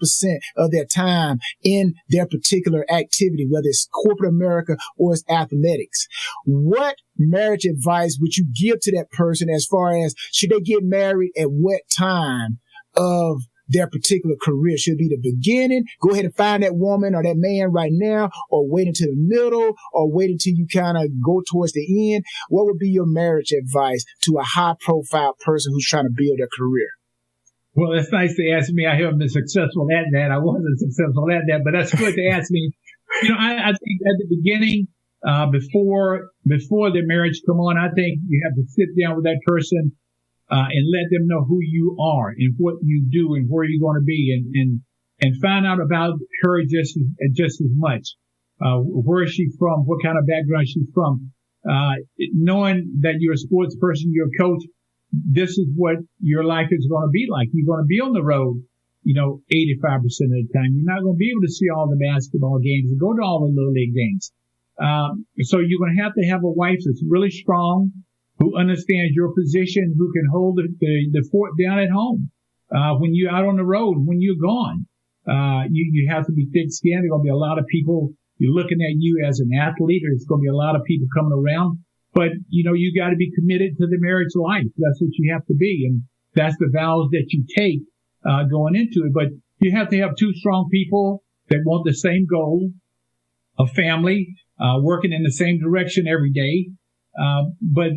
of their time in their particular activity, whether it's corporate America or it's athletics, what marriage advice would you give to that person as far as should they get married at what time of their particular career? Should it be the beginning? Go ahead and find that woman or that man right now, or wait until the middle, or wait until you kind of go towards the end? What would be your marriage advice to a high profile person who's trying to build their career? Well, it's nice to ask me. I haven't been successful at that. I wasn't successful at that, but that's good to ask me. I think at the beginning, before the marriage come on, I think you have to sit down with that person, and let them know who you are and what you do and where you're going to be, and find out about her just as much. Where is she from? What kind of background she's from? Knowing that you're a sports person, you're a coach, this is what your life is going to be like. You're going to be on the road, 85% of the time. You're not going to be able to see all the basketball games and go to all the little league games. So you're going to have a wife that's really strong, who understands your position, who can hold the fort down at home. When you're out on the road, when you're gone, you have to be thick-skinned. There are going to be a lot of people looking at you as an athlete. There's going to be a lot of people coming around, but you got to be committed to the marriage life. That's what you have to be. And that's the vows that you take, going into it. But you have to have two strong people that want the same goal, a family, working in the same direction every day. But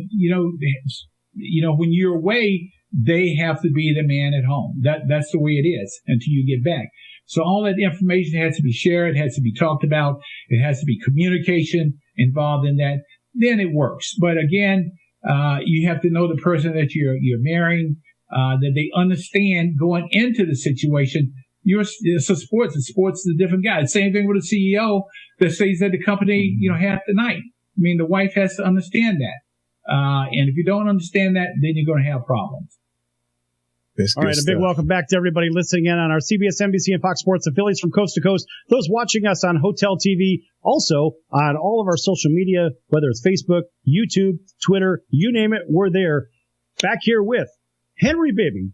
when you're away, they have to be the man at home. That's the way it is until you get back. So all that information has to be shared, has to be talked about. It has to be communication involved in that. Then it works. But again, you have to know the person that you're marrying, that they understand going into the situation. It's a sports. Sports is a different guy. The same thing with a CEO that stays at the company, half the night. I mean, the wife has to understand that. And if you don't understand that, then you're going to have problems. All right, a big welcome back to everybody listening in on our CBS, NBC, and Fox Sports affiliates from coast to coast. Those watching us on Hotel TV, also on all of our social media, whether it's Facebook, YouTube, Twitter, you name it, we're there. Back here with Henry Bibby,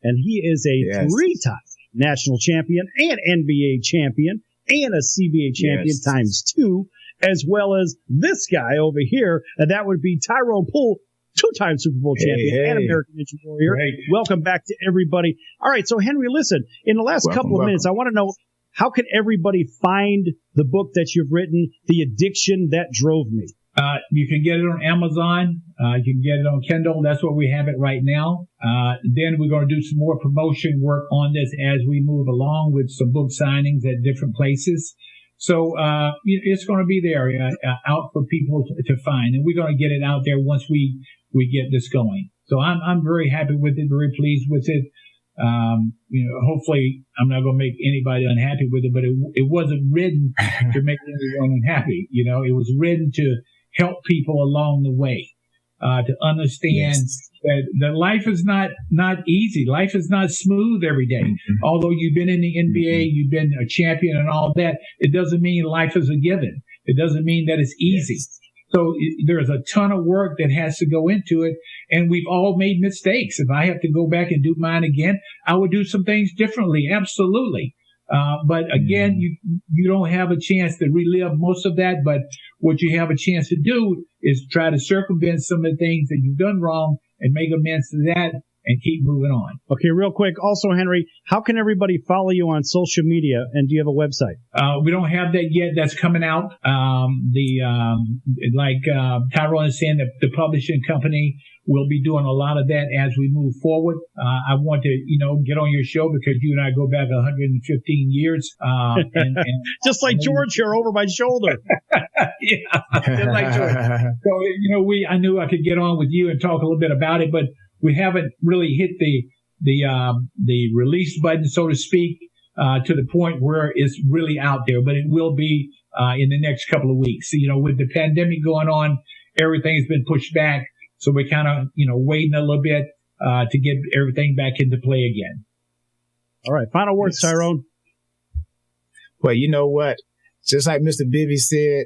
and he is a three-time national champion and NBA champion and a CBA champion times two, as well as this guy over here, and that would be Tyrone Poole, two-time Super Bowl champion and American Ninja Warrior. Right. Welcome back to everybody. All right, so Henry, listen, in the last couple of minutes, I want to know, how can everybody find the book that you've written, The Addiction That Drove Me? You can get it on Amazon. You can get it on Kindle. That's where we have it right now. Then we're going to do some more promotion work on this as we move along with some book signings at different places. So it's going to be there out for people to find, and we're going to get it out there once we get this going. So I'm very happy with it, very pleased with it. Hopefully I'm not going to make anybody unhappy with it, but it wasn't written to make anyone unhappy. It was written to help people along the way, to understand that life is not easy. Life is not smooth every day. Mm-hmm. Although you've been in the NBA, you've been a champion and all that, it doesn't mean life is a given. It doesn't mean that it's easy. Yes. So there's a ton of work that has to go into it, and we've all made mistakes. If I have to go back and do mine again, I would do some things differently, absolutely. But again, you don't have a chance to relive most of that, but what you have a chance to do is try to circumvent some of the things that you've done wrong and make amends to that and keep moving on. Okay, real quick. Also, Henry, how can everybody follow you on social media, and do you have a website? We don't have that yet. That's coming out. Tyrone is saying, that the publishing company will be doing a lot of that as we move forward. I want to, get on your show because you and I go back 115 years. And just like George here over my shoulder. Yeah, just like George. So, I knew I could get on with you and talk a little bit about it, but we haven't really hit the release button, so to speak, to the point where it's really out there. But it will be in the next couple of weeks. With the pandemic going on, everything's been pushed back. So we're kind of, waiting a little bit to get everything back into play again. All right. Final words, Tyrone. Well, you know what? Just like Mr. Bibby said,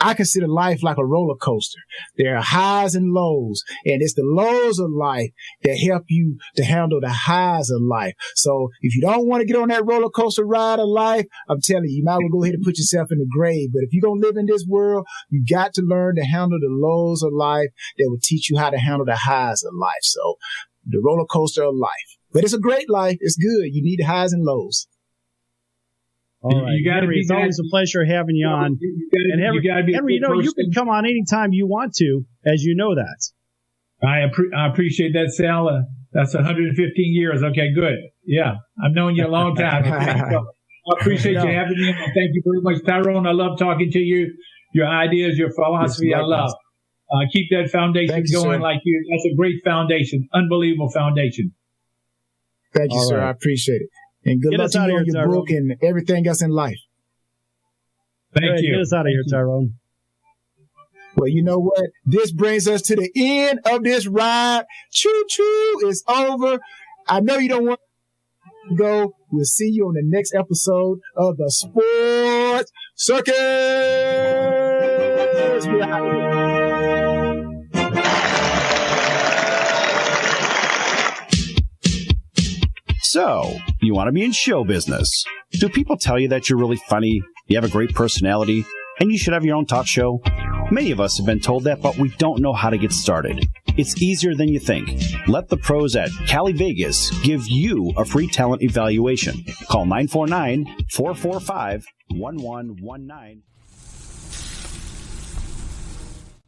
I consider life like a roller coaster. There are highs and lows, and it's the lows of life that help you to handle the highs of life. So if you don't want to get on that roller coaster ride of life, I'm telling you, you might as well go ahead and put yourself in the grave. But if you're going to live in this world, you got to learn to handle the lows of life that will teach you how to handle the highs of life. So the roller coaster of life. But it's a great life. It's good. You need the highs and lows. All right, Henry, it's always a pleasure having you on. Henry, you can come on anytime you want to, as you know that. I appreciate that, Sal. That's 115 years. Okay, good. Yeah, I've known you a long time. So I appreciate you having me on. Thank you very much, Tyrone. I love talking to you. Your ideas, your philosophy, I love. Keep that foundation going like you. That's a great foundation. Unbelievable foundation. Thank you, sir. I appreciate it. And good luck to you on your book and everything else in life. Thank you. Get us out of here, Tyrone. Well, you know what? This brings us to the end of this ride. Choo-choo is over. I know you don't want to go. We'll see you on the next episode of the Sports Circus. We're out of here. So, you want to be in show business. Do people tell you that you're really funny, you have a great personality, and you should have your own talk show? Many of us have been told that, but we don't know how to get started. It's easier than you think. Let the pros at Cali Vegas give you a free talent evaluation. Call 949-445-1119.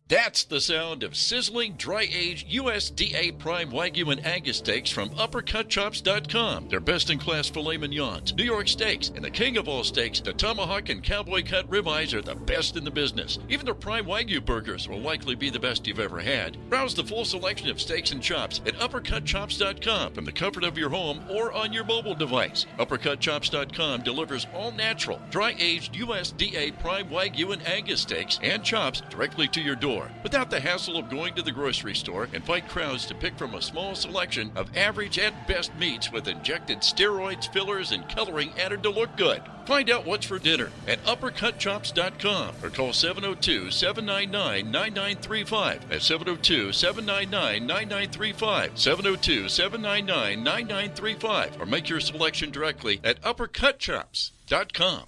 That's the sound of sizzling, dry-aged USDA Prime Wagyu and Angus steaks from UpperCutChops.com. Their best-in-class filet mignons, New York steaks, and the king of all steaks, the tomahawk and cowboy cut ribeyes are the best in the business. Even their Prime Wagyu burgers will likely be the best you've ever had. Browse the full selection of steaks and chops at UpperCutChops.com from the comfort of your home or on your mobile device. UpperCutChops.com delivers all-natural, dry-aged USDA Prime Wagyu and Angus steaks and chops directly to your door, without the hassle of going to the grocery store and fight crowds to pick from a small selection of average at best meats with injected steroids, fillers, and coloring added to look good. Find out what's for dinner at UpperCutChops.com or call 702-799-9935. That's 702-799-9935. 702-799-9935. Or make your selection directly at UpperCutChops.com.